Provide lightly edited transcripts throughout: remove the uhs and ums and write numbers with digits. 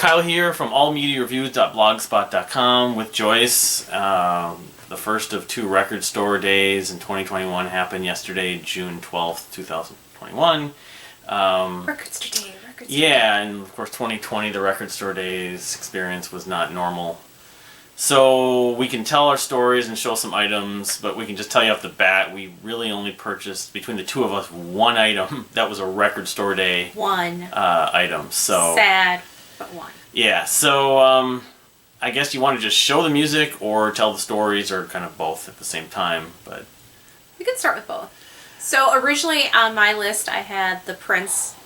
Kyle here from allmediareviews.blogspot.com with Joyce. The first of 2 record store days in 2021 happened yesterday, June 12th, 2021. Record store day. Yeah, and of course 2020, the record store days experience was not normal. So we can tell our stories and show some items, but we can just tell you off the bat, we really only purchased, between the two of us, 1 item that was a record store day item. So sad, but 1. Yeah, so I guess you want to just show the music or tell the stories or kind of both at the same time. But we can start with both. So originally on my list I had the Prince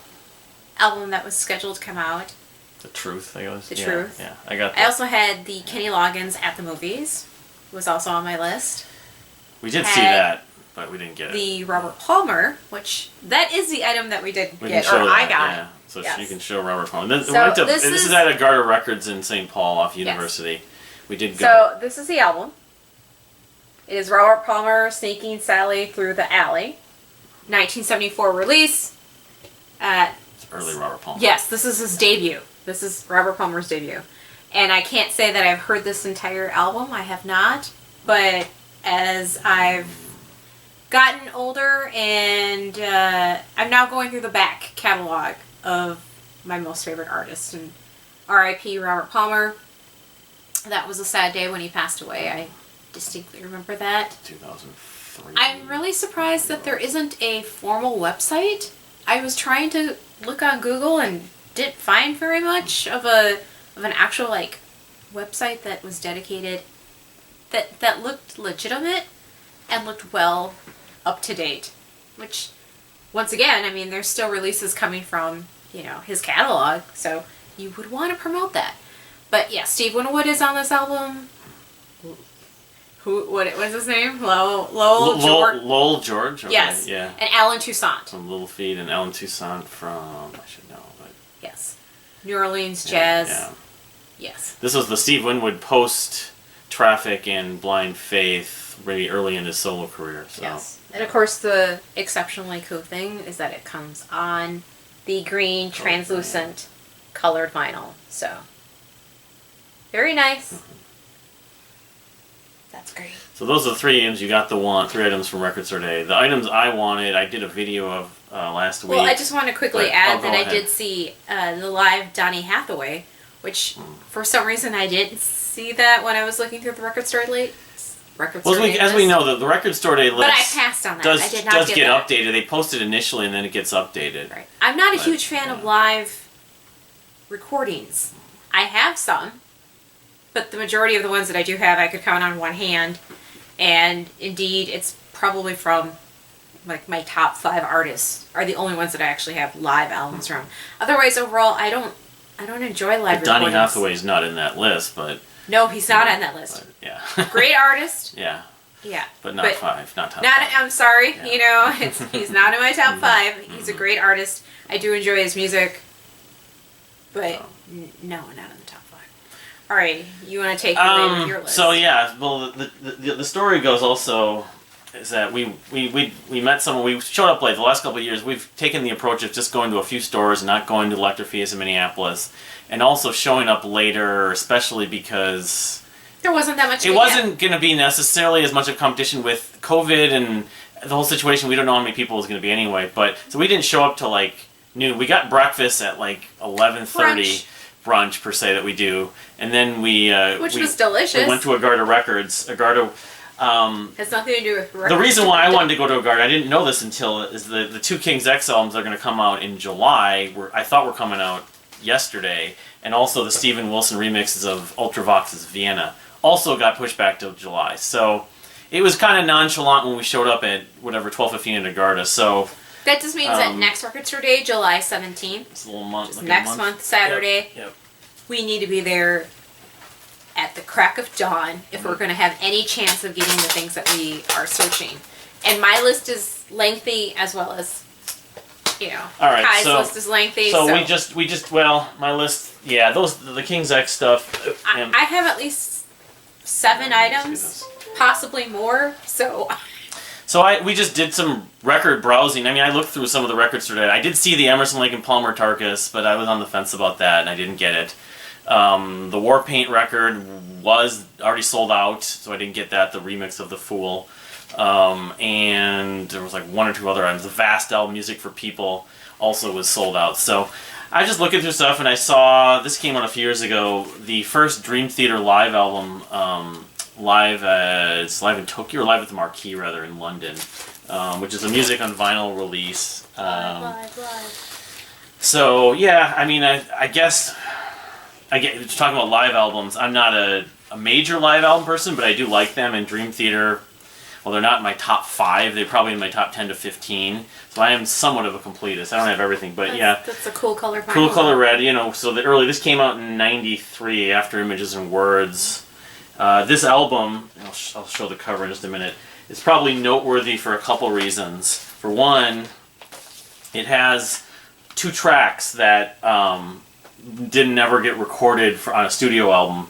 album that was scheduled to come out. The Truth, I guess. The Truth. Yeah, I got that. I also had the Kenny Loggins at the Movies, was also on my list. We did see that, but we didn't get it. The Robert Palmer, which that is the item that we did We get, can show or that, I got. Yeah. So Yes. you can show Robert Palmer. This this is at Garda Records in St. Paul off University. Yes. We did go. So this is the album. It is Robert Palmer, Sneaking Sally Through the Alley. 1974 release. It's early Robert Palmer. Yes, this is his debut. This is Robert Palmer's debut. And I can't say that I've heard this entire album. I have not. But as I've gotten older and I'm now going through the back catalog of my most favorite artists. And R.I.P. Robert Palmer. That was a sad day when he passed away. I distinctly remember that. 2003. I'm really surprised that there isn't a formal website. I was trying to look on Google and didn't find very much of an actual website that was dedicated that looked legitimate and looked well up to date. Which, once again, I mean, there's still releases coming from his catalog, so you would want to promote that. But yeah, Steve Winwood is on this album. What was his name? Lowell George. Lowell George. Okay, yes. Yeah. And Alan Toussaint. From Little Feat and Alan Toussaint from, I should know, but yes, New Orleans jazz. Yeah. Yes. This was the Steve Winwood post Traffic and Blind Faith, really early in his solo career. So. Yes. And of course, the exceptionally cool thing is that it comes on the green translucent colored vinyl. So very nice. Mm-hmm. That's great. So those are the 3 items. You got the 3 items from Record Store Day. The items I wanted, I did a video of last week. Well, I just want to quickly add that I ahead. did see the live Donny Hathaway, which for some reason I didn't see that when I was looking through the Record Store Day. As we know, the Record Store Day list but I passed on that. I did not does get get that. updated. They post it initially and then it gets updated. Right. I'm not a huge fan of live recordings. I have some, but the majority of the ones that I do have, I could count on one hand. And indeed, it's probably from my top 5 artists are the only ones that I actually have live albums from. Otherwise, overall, I don't enjoy live recordings. Donny Hathaway's not in that list, but no, he's not on that list. But, yeah. Great artist. Yeah. Yeah. But not 5, not top 5. I'm sorry, Yeah. he's not in my top 5. He's a great artist. I do enjoy his music, but no, not in the top 5. All right, you want to take your list? So yeah, well, the story goes also is that we met someone. We showed up late. The last couple of years, we've taken the approach of just going to a few stores and not going to Electrofias in Minneapolis, and also showing up later, especially because there wasn't that much. It wasn't going to be necessarily as much of competition with COVID and the whole situation. We don't know how many people it was going to be anyway, but so we didn't show up till noon. We got breakfast at 11:30. Brunch per se that we do, and then which was delicious. We went to Garda Records. Garda has nothing to do with records. The reason why I wanted to go to Garda, I didn't know this until is the 2 King's X albums are going to come out in July. I thought were coming out yesterday, and also the Steven Wilson remixes of Ultravox's Vienna also got pushed back to July. So it was kind of nonchalant when we showed up at 12:15 at Garda. So. That just means that next Record Store Day, July 17th, it's a little month, next month, Saturday, yep. We need to be there at the crack of dawn if we're going to have any chance of getting the things that we are searching. And my list is lengthy as well as, All right, Kai's list is lengthy. So we just my list, yeah, the King's X stuff. I have at least 7 items, possibly more, so... So we just did some record browsing. I mean, I looked through some of the records today. I did see the Emerson, Lake and Palmer Tarkus, but I was on the fence about that, and I didn't get it. The Warpaint record was already sold out, so I didn't get that. The remix of The Fool. And there was like one or two other items. The Vast album, Music for People, also was sold out. So I was just looking through stuff, and I saw, this came out a few years ago, the first Dream Theater live album, it's live in Tokyo, or live at the Marquee, rather, in London, which is a music on vinyl release. Live. So, yeah, I mean, I guess, talking about live albums, I'm not a major live album person, but I do like them, and Dream Theater, well, they're not in my top 5, they're probably in my top 10 to 15, so I am somewhat of a completist. I don't have everything, but yeah. That's a cool color. Cool color red, you know, so this came out in 93, After Images and Words. This album, I'll show the cover in just a minute, is probably noteworthy for a couple reasons. For one, it has 2 tracks that didn't ever get recorded on a studio album.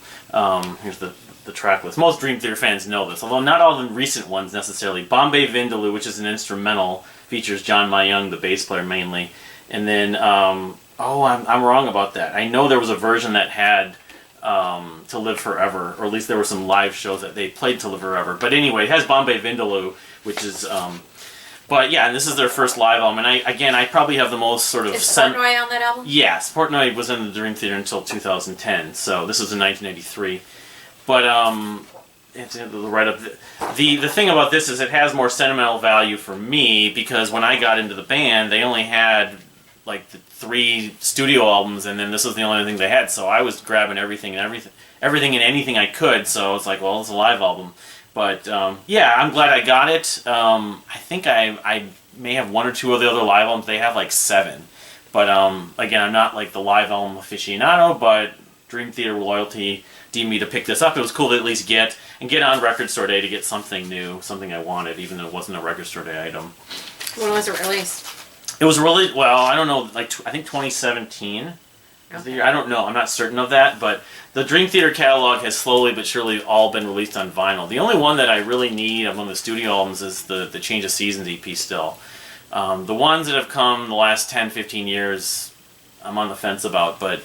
Here's the track list. Most Dream Theater fans know this, although not all the recent ones necessarily. Bombay Vindaloo, which is an instrumental, features John Mayung, the bass player, mainly. And then, I'm wrong about that. I know there was a version that had To Live Forever, or at least there were some live shows that they played To Live Forever. But anyway, it has Bombay Vindaloo, which is... but yeah, and this is their first live album, and I probably have the most sort of... Is Portnoy on that album? Yes, Portnoy was in the Dream Theater until 2010, so this was in 1983. But it's right up. The thing about this is it has more sentimental value for me, because when I got into the band, they only had like the 3 studio albums, and then this was the only thing they had. So I was grabbing everything and anything I could. So it's like, well, it's a live album. But yeah, I'm glad I got it. I think I may have 1 or 2 of the other live albums. They have like 7. But again, I'm not like the live album aficionado, but Dream Theater loyalty deemed me to pick this up. It was cool to at least get on Record Store Day to get something new, something I wanted, even though it wasn't a Record Store Day item. When was it released? It was really, well, I don't know, like I think 2017 was the year. I don't know, I'm not certain of that, but the Dream Theater catalog has slowly but surely all been released on vinyl. The only one that I really need among the studio albums is the Change of Seasons EP still. The ones that have come the last 10, 15 years, I'm on the fence about, but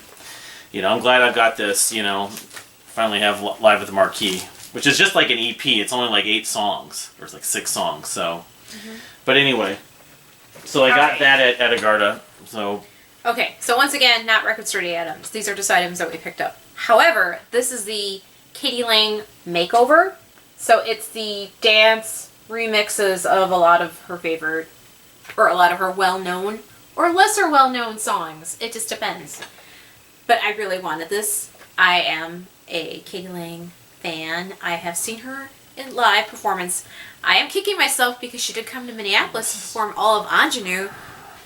you know, I'm glad I've got this, you know, finally have Live at the Marquee, which is just like an EP. It's only like 8 songs, or it's like 6 songs, so. But anyway, so I got that at Agartha, so. Okay, so once again, not Record Store Day items. These are just items that we picked up. However, this is the Katie Lang Makeover. So it's the dance remixes of a lot of her favorite, or a lot of her well-known, or lesser well-known songs. It just depends. But I really wanted this. I am a Katie Lang fan. I have seen her in live performance. I am kicking myself because she did come to Minneapolis to perform all of Ingenue,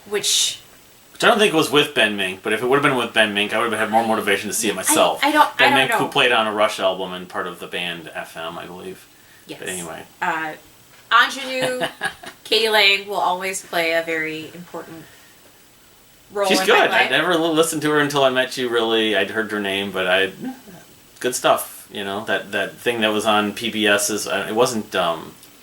which I don't think it was with Ben Mink, but if it would have been with Ben Mink, I would have had more motivation to see it myself. Ben Mink, who played on a Rush album and part of the band FM, I believe. Yes. But anyway. Ingenue, Katie Lang will always play a very important role She's in good. my life. I never listened to her until I met you, really. I'd heard her name, but good stuff, you know. That thing that was on PBS it wasn't...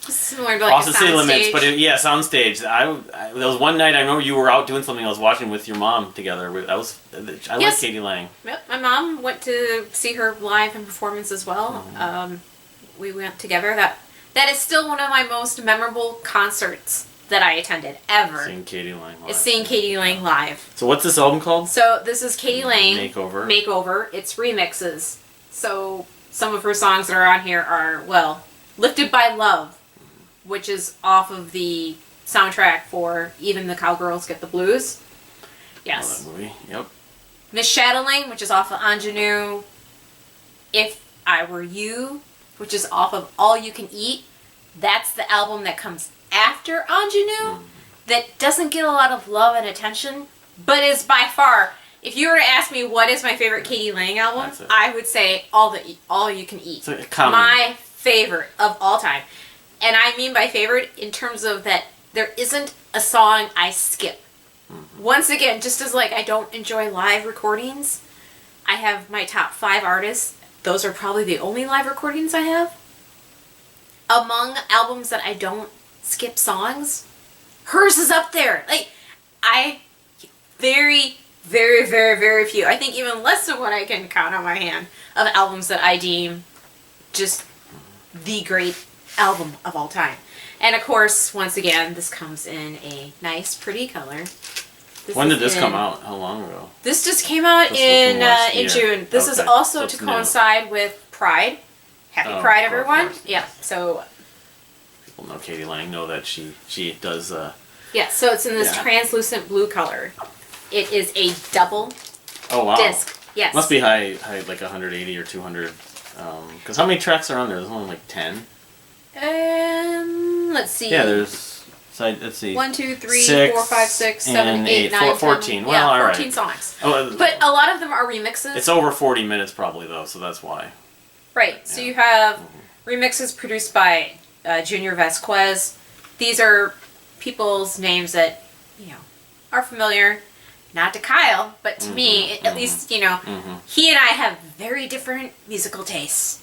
similar to like a City Limits, soundstage. but Soundstage. There was one night I remember you were out doing something. I was watching with your mom together. I like Katie Lang. Yep, my mom went to see her live in performance as well. We went together. That is still one of my most memorable concerts that I attended ever. Seeing Katie Lang live. Is seeing Katie Lang live. So what's this album called? So this is Katie Lang Makeover. It's remixes. So some of her songs that are on here are, well, Lifted by Love, which is off of the soundtrack for Even the Cowgirls Get the Blues. Yes. Oh, that movie. Yep. Miss Shadowling, which is off of Ingenue. If I Were You, which is off of All You Can Eat. That's the album that comes after Ingenue that doesn't get a lot of love and attention, but is by far, if you were to ask me what is my favorite Katie Lang album, I would say All You Can Eat. My favorite of all time. And I mean by favorite in terms of that there isn't a song I skip. Once again, just as like I don't enjoy live recordings, I have my top 5 artists. Those are probably the only live recordings I have. Among albums that I don't skip songs, hers is up there. Like, I very very, very, very few. I think even less than what I can count on my hand of albums that I deem just the great album of all time. And of course, once again, this comes in a nice, pretty color. When did this come out? How long ago? This just came out in June. This is also so to coincide with Pride. Happy Pride, everyone! Yeah. So people know Katie Lang. Know that she does. Yeah. So it's in this translucent blue color. It is a double disc. Yes. Must be high like 180 or 200. Because how many tracks are on there? There's only like 10. Let's see. Yeah, there's. Let's see. 1, 2, 3, 4, 5, 6, 7, 8, 9, 14. 10, Well, all right. 14 songs. Oh, but a lot of them are remixes. It's over 40 minutes probably though, so that's why. Right. So you have remixes produced by Junior Vasquez. These are people's names that are familiar. Not to Kyle, but to me, at least he and I have very different musical tastes.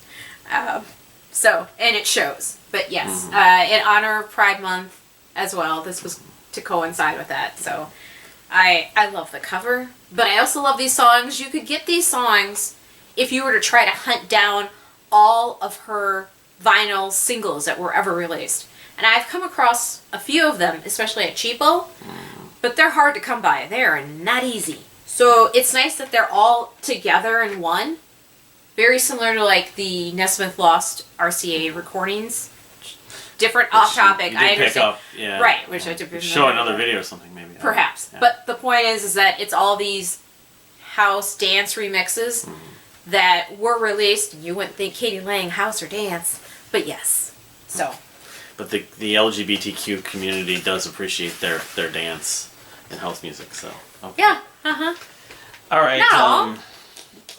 So and it shows. But yes, in honor of Pride Month as well, this was to coincide with that. So I love the cover, but I also love these songs. You could get these songs if you were to try to hunt down all of her vinyl singles that were ever released. And I've come across a few of them, especially at Cheapo, but they're hard to come by. They're not easy. So it's nice that they're all together in one. Very similar to like the Nesmith Lost RCA recordings. Different off topic. I understand. Right, which I did show another video or something maybe. Perhaps. Yeah. But the point is that it's all these house dance remixes that were released. You wouldn't think Katie Lang house or dance, but yes. So. But the LGBTQ community does appreciate their dance in house music, so. Okay. Yeah. All right. Not all.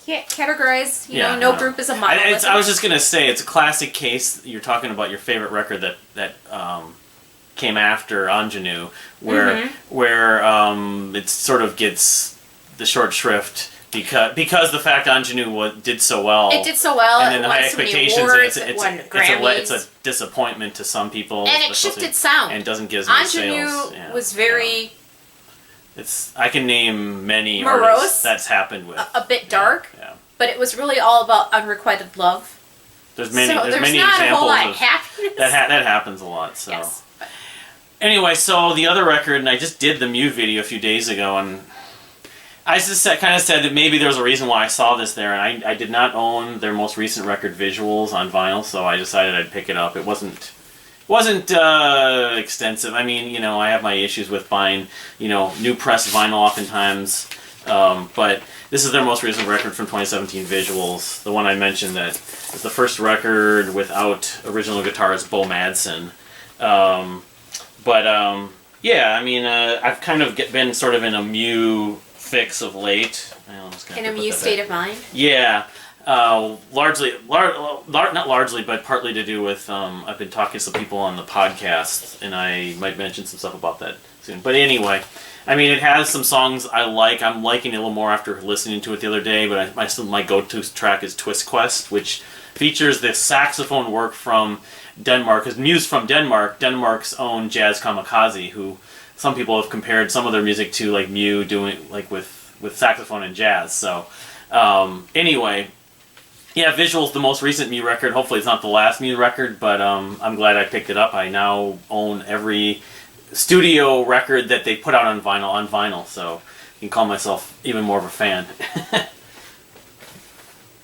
Can't categorize, no group is a monolith. I was just going to say, it's a classic case. You're talking about your favorite record that came after Ingenue, where it sort of gets the short shrift because the fact Ingenue did so well. It did so well. And then high so expectations. Awards, It's a disappointment to some people. And it shifted sound. And it doesn't give as many sales. Ingenue was very... I can name many artists that's happened with. A bit dark, but it was really all about unrequited love. There's many not examples a whole lot of happiness. that happens a lot. So yes. Anyway, so the other record, and I just did the Mew video a few days ago, and I just kind of said that maybe there was a reason why I saw this there, and I did not own their most recent record Visuals on vinyl, so I decided I'd pick it up. It wasn't extensive. I mean, I have my issues with buying, new pressed vinyl oftentimes. But this is their most recent record from 2017, Visuals. The one I mentioned that is the first record without original guitarist Bo Madsen. Yeah, I mean, I've kind of been sort of in a Mew fix of late. In a Mew state of mind? Yeah. Not largely, but partly to do with, I've been talking to some people on the podcast, and I might mention some stuff about that soon. But anyway, I mean, it has some songs I like. I'm liking it a little more after listening to it the other day, but my go-to track is Twist Quest, which features the saxophone work from Denmark, because Mew's from Denmark, Denmark's own Jazz Kamikaze, who some people have compared some of their music to, like, Mew doing, like, with saxophone and jazz. So, anyway... Yeah, Visual's the most recent Mew record. Hopefully it's not the last Mew record, but I'm glad I picked it up. I now own every studio record that they put out on vinyl, so I can call myself even more of a fan.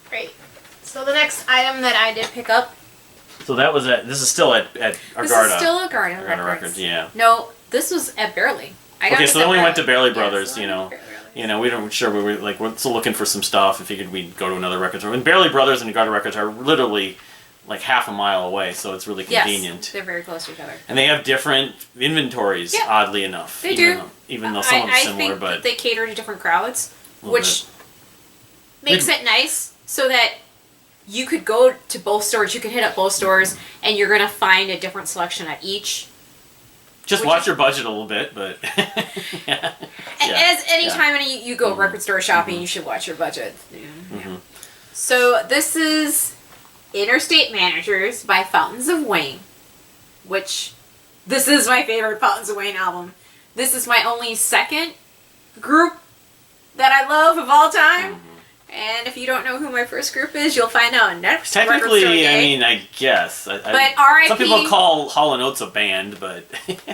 Great. So the next item that I did pick up... So that was this is still at Argarda. This is still Argarda Records, yeah. No, this was at Barely. Okay, so then we went to Barely Brothers, we were still looking for some stuff and figured we'd go to another record store. And Barely Brothers and Argarda Records are literally like half a mile away, so it's really convenient. Yes, they're very close to each other. And they have different inventories, oddly enough. They do. Even though some of them are similar, but... I think that they cater to different crowds, which makes it nice so that you could go to both stores, you can hit up both stores, and you're going to find a different selection at each. Just watch your budget a little bit, but... As any time you go record store shopping, you should watch your budget. Yeah. So this is Interstate Managers by Fountains of Wayne, which this is my favorite Fountains of Wayne album. This is my only second group that I love of all time. And if you don't know who my first group is, you'll find out next. Technically, I mean, I guess. But R.I.P. Some people call Hall & Oates a band, but I call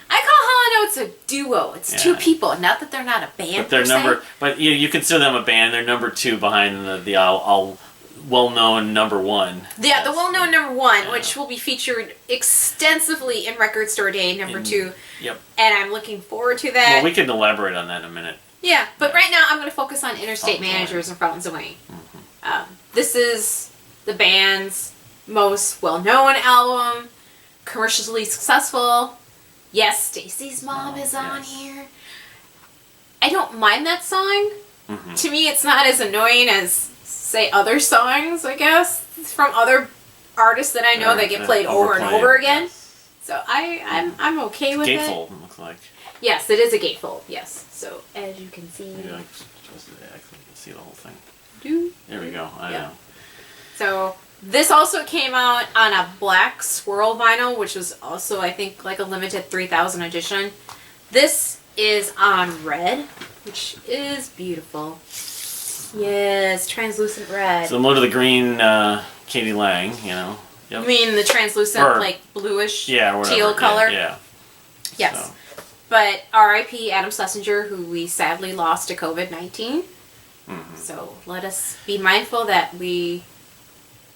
Hall & Oates a duo. It's two people. Not that they're not a band. But they're But you consider them a band. They're number 2 behind the all well-known number 1. Yeah, the well-known number 1, which will be featured extensively in Record Store Day number 2. Yep. And I'm looking forward to that. Well, we can elaborate on that in a minute. Yeah, but right now I'm going to focus on Interstate Managers and Fountains of Wayne. This is the band's most well-known album, commercially successful. Yes, Stacy's mom is on here. I don't mind that song. To me, it's not as annoying as, say, other songs, I guess, from other artists that I know that get played over and over again. Yes. So I'm okay with it. Gatefold, it looks like. Yes, it is a gatefold, yes. So, as you can see... Maybe I can see the whole thing. There we go. I know. So, this also came out on a black swirl vinyl, which was also, I think, like a limited 3,000 edition. This is on red, which is beautiful. Yes, translucent red. Similar to the green Katie Lang, you know. Yep. You mean the translucent, like, bluish teal color? Yeah. Yes. So. But R.I.P. Adam Schlesinger, who we sadly lost to COVID-19. So let us be mindful that we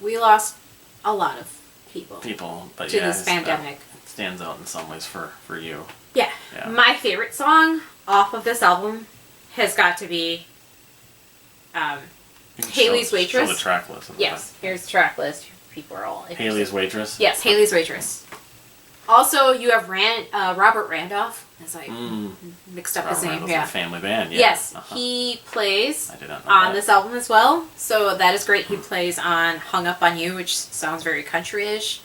lost a lot of people but to this pandemic. It stands out in some ways for you. Yeah. My favorite song off of this album has got to be Haley's Waitress. Show the track list. Yes, here's the track list. People are all interested. Haley's Waitress? Yes, Haley's Waitress. Also, you have Robert Randolph. As I mixed up his name. Yeah. Family band. Yeah. Yes, he plays on this album as well. So that is great. He plays on "Hung Up on You," which sounds very country-ish.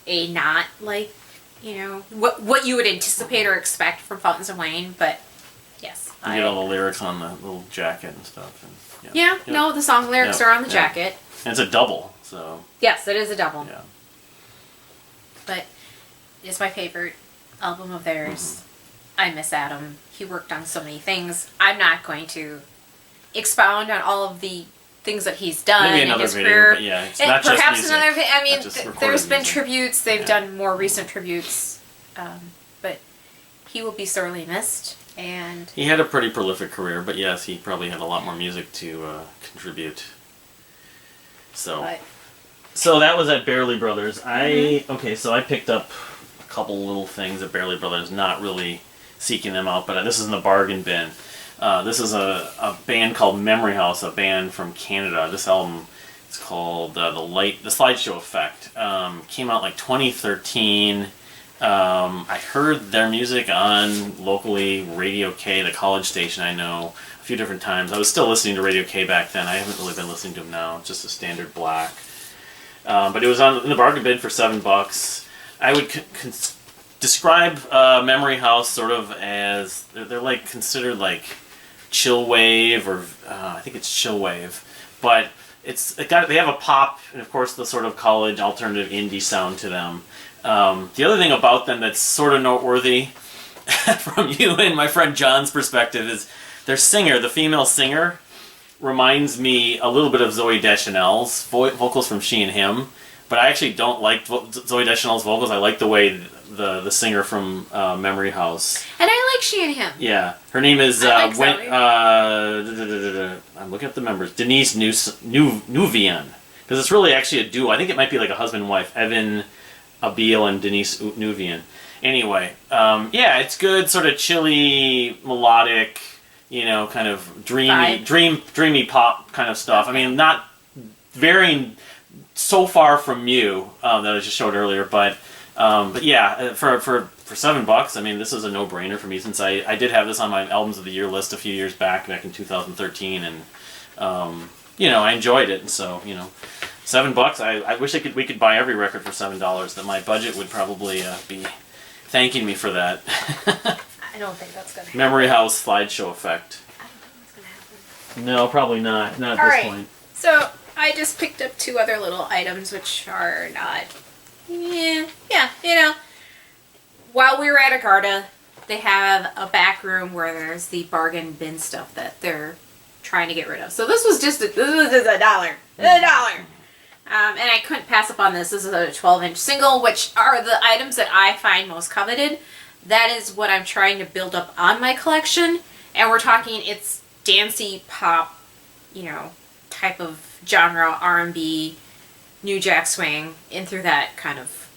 Not like, you know, what you would anticipate or expect from Fountains of Wayne, but yes. You get all the lyrics on the little jacket and stuff. And, no, the song lyrics are on the jacket. And it's a double, so. Yes, it is a double. Yeah. But it's my favorite album of theirs. I miss Adam. He worked on so many things. I'm not going to expound on all of the things that he's done in his career. But yeah, it's not just perhaps music. Another. I mean, there's been music. tributes. They've done more recent tributes, but he will be sorely missed. And he had a pretty prolific career, but yes, he probably had a lot more music to contribute. So that was at Barely Brothers. So I picked up a couple little things at Barely Brothers, not really seeking them out, but this is in the bargain bin. This is a band called Memory House, a band from Canada. This album is called the Slideshow Effect. Came out like 2013. I heard their music on locally Radio K, the college station I know, a few different times. I was still listening to Radio K back then. I haven't really been listening to them now. It's just a standard black. But it was in the bargain bin for $7. I would describe Memory House sort of as they're like considered like chill wave, or I think it's chill wave, but they have a pop and of course the sort of college alternative indie sound to them. The other thing about them that's sort of noteworthy from you and my friend John's perspective is their singer, the female singer, reminds me a little bit of Zooey Deschanel's vocals from She and Him, but I actually don't like Zooey Deschanel's vocals. I like the way the singer from Memory House. And I like She and Him. Yeah. Her name is, I like I'm looking up the members, Denise Nuvian. Because it's really actually a duo. I think it might be like a husband and wife, Evan Abil and Denise Nuvian. Anyway, it's good, sort of chilly, melodic, you know, kind of dreamy pop kind of stuff. I mean, not varying so far from You that I just showed earlier, but yeah, for $7, I mean, this is a no-brainer for me, since I did have this on my albums of the year list a few years back in 2013, and you know, I enjoyed it, and so, you know, $7. I wish we could buy every record for $7. That my budget would probably be thanking me for that. I don't think that's gonna happen. Memory House Slideshow Effect. I don't think that's gonna happen. No, probably not. Not at this point. So I just picked up 2 other little items which are not. Yeah, you know. While we were at Agartha, they have a back room where there's the bargain bin stuff that they're trying to get rid of. So this was just $1. $1. And I couldn't pass up on this. This is a 12-inch single, which are the items that I find most coveted. That is what I'm trying to build up on my collection. And we're talking, it's dancey pop, type of genre, R&B, New Jack Swing, in through that kind of...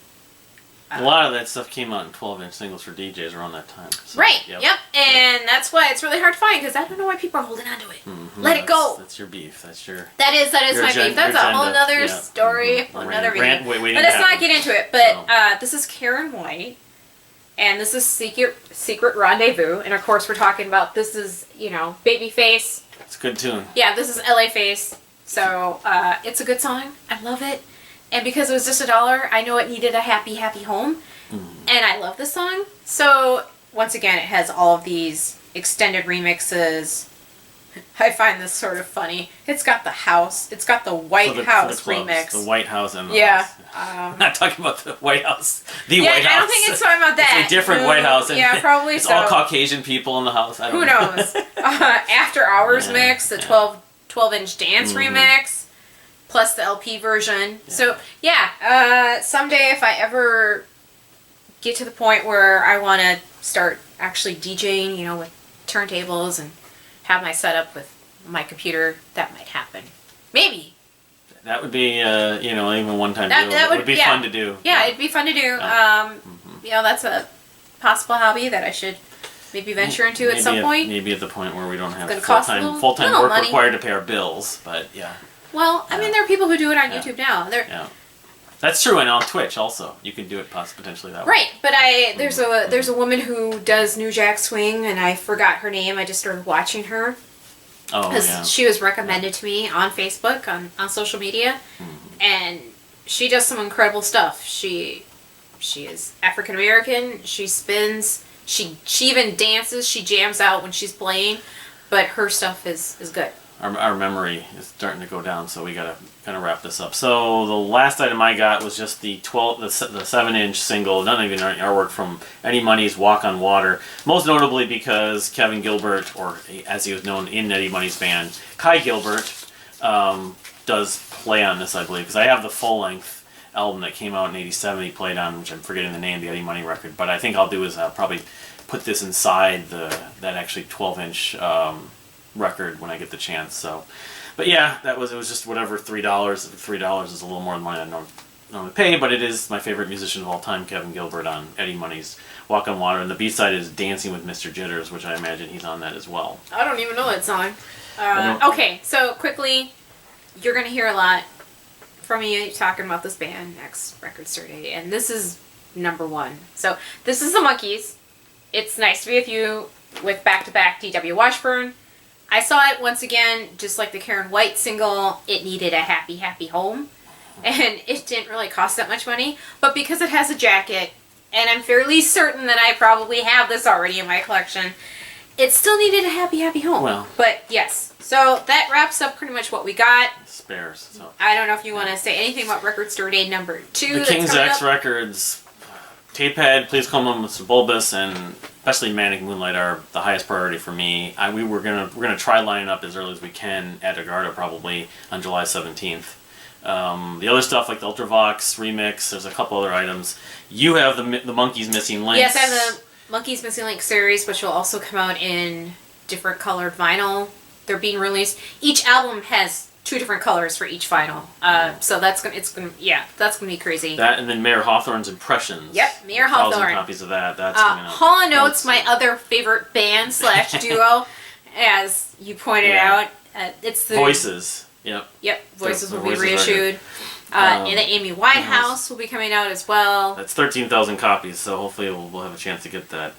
a lot of that stuff came out in 12-inch singles for DJs around that time. So, right, yep. And that's why it's really hard to find, because I don't know why people are holding on to it. Let it go. That's your beef. That's your... That is my beef. That's a whole nother story, whole nother video. But let's not get into it. But this is Karen White, and this is Secret Rendezvous. And of course, we're talking about, this is, Babyface. It's a good tune. Yeah, this is LA Face. So it's a good song. I love it. And because it was just $1, I know it needed a happy, happy home. And I love this song. So, once again, it has all of these extended remixes. I find this sort of funny. It's got the house. It's got the White House remix. The White House and the house. I'm not talking about the White House. The White House. I don't think it's talking about that. It's a different White House. And yeah, probably it's so. all Caucasian people in the house. I don't know. Who knows? After Hours mix, the 12-inch dance remix. Plus the LP version. Yeah. So, someday if I ever get to the point where I want to start actually DJing, with turntables and have my setup with my computer, that might happen. Maybe. That would be, even one-time deal. That would be fun to do. Yeah, it'd be fun to do. That's a possible hobby that I should maybe venture into at some point. Maybe at the point where we don't have full-time little work money required to pay our bills, but yeah. Well, I mean, there are people who do it on YouTube now. That's true, and on Twitch also. You can do it potentially that way. Right, but there's a woman who does New Jack Swing, and I forgot her name. I just started watching her. Oh, because she was recommended to me on Facebook, on social media, and she does some incredible stuff. She is African American. She spins. She even dances. She jams out when she's playing, but her stuff is good. Our memory is starting to go down, so we gotta kind of wrap this up. So the last item I got was just the 7-inch single, not even artwork, from Eddie Money's "Walk on Water." Most notably because Kevin Gilbert, or as he was known in Eddie Money's band, Kai Gilbert, does play on this, I believe, because I have the full-length album that came out in '87. He played on, which I'm forgetting the name, the Eddie Money record. But I think I'll do is probably put this inside that actually 12-inch. Record when I get the chance. So, but yeah, it was just whatever, $3. $3 is a little more than mine I normally pay, but it is my favorite musician of all time, Kevin Gilbert, on Eddie Money's "Walk on Water," and the B-side is "Dancing with Mr. Jitters," which I imagine he's on that as well. I don't even know that song. Okay, so quickly, you're gonna hear a lot from me talking about this band next Record Store Day, and this is number 1. So this is the Monkees. It's Nice to Be With You with back-to-back D.W. Washburn. I saw it once again, just like the Karen White single, it needed a happy, happy home. And it didn't really cost that much money. But because it has a jacket, and I'm fairly certain that I probably have this already in my collection, it still needed a happy, happy home. Well. But yes, so that wraps up pretty much what we got. Spares. So. I don't know if you want to say anything about Record Store Day number 2. The King's X Records, Tapehead, Please Call Me Mr. Bulbous, and especially Manic Moonlight are the highest priority for me. We're gonna try lining up as early as we can at Agarda, probably on July 17th. The other stuff like the Ultravox remix, there's a couple other items. You have the Monkees Missing Links. Yes, I have the Monkees Missing Link series, which will also come out in different colored vinyl. They're being released. Each album has 2 different colors for each vinyl. So that's gonna be crazy. That, and then Mayor Hawthorne's Impressions. Yep, Mayor Hawthorne. 1,000 copies of that. That's coming out. Hall & Oates, my other favorite band / duo, as you pointed out. It's the Voices. Yep. Voices will be reissued. And the Amy Winehouse will be coming out as well. That's 13,000 copies, so hopefully we'll have a chance to get that.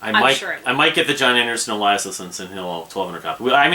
I I'm sure might get the John Anderson Elias Since Hill 1,200 copy.